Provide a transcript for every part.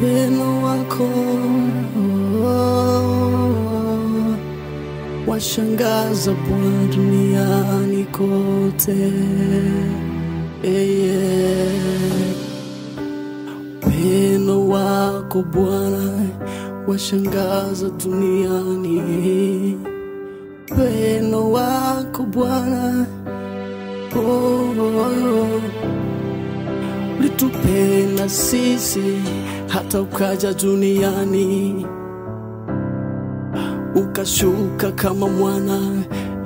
Pendo wako washangaza Bwana duniani kote. Pendo wako Bwana washangaza duniani. Pendo wako Bwana, ulitupenda sisi hata ukaja duniani, ukashuka kama mwana,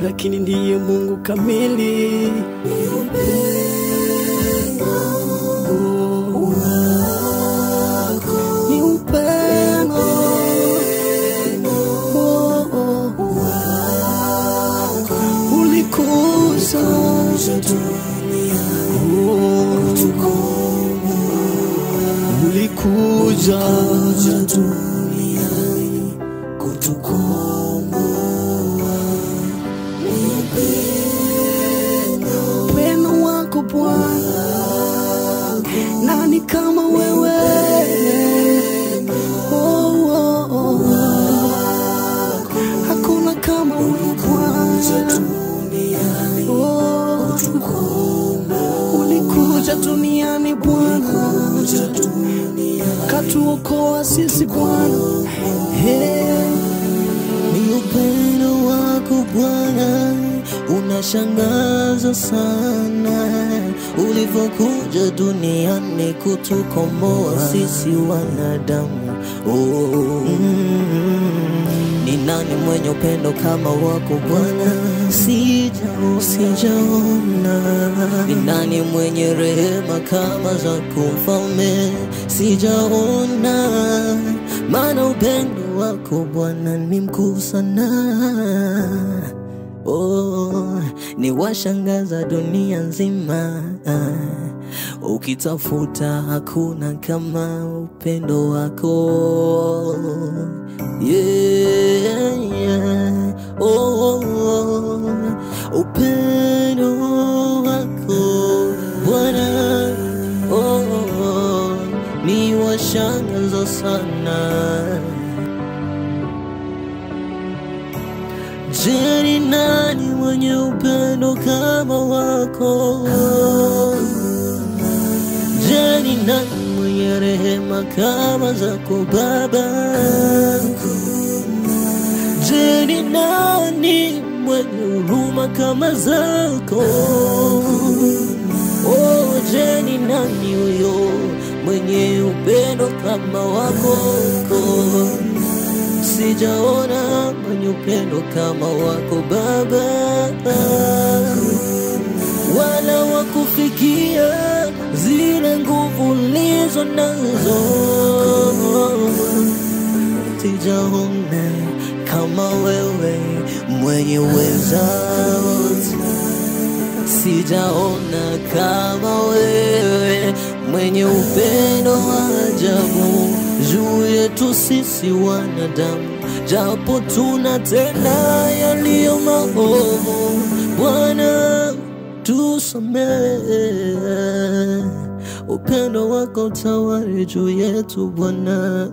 lakini ndiye Mungu kamili. Ulikuja duniani kutukomboa. Pendo wako Bwana, nani kama wewe? Hakuna kama wewe Bwana. Ulikuja duniani Bwana, katuokoa sisi Bwana. Ni upendo wako Bwana unashangaza sana, ulivyokuja duniani kutukomboa sisi wanadamu. Ni nani mwenye upendo kama wako Bwana? Sijaona. Ni nani mwenye rehema kama zako Mfalme? Sijaona. Maana upendo wako Bwana ni mkuu sana. Ni washangaza dunia nzima. Ukitafuta hakuna kama upendo wako. Upendo wako Bwana, ni washangaza sana. Je, ni nani mwenye upendo kama wako? Je, ni nani mwenye rehema kama zako Baba? Je, ni nani mwenye huruma kama zako? Je, ni nani huyo mwenye upendo kama wako? Sijaona mwenye upendo kama wako Baba, wala wakufikia zile nguvu ulizo nazo. Sijaona kama wewe mwenye uweza wote. Sijaona kama wewe mwenye upendo wa ajabu juu yetu sisi wanadamu, japo tunatenda yaliyo maovu. Bwana tusamehe, upendo wako utawale juu yetu Bwana.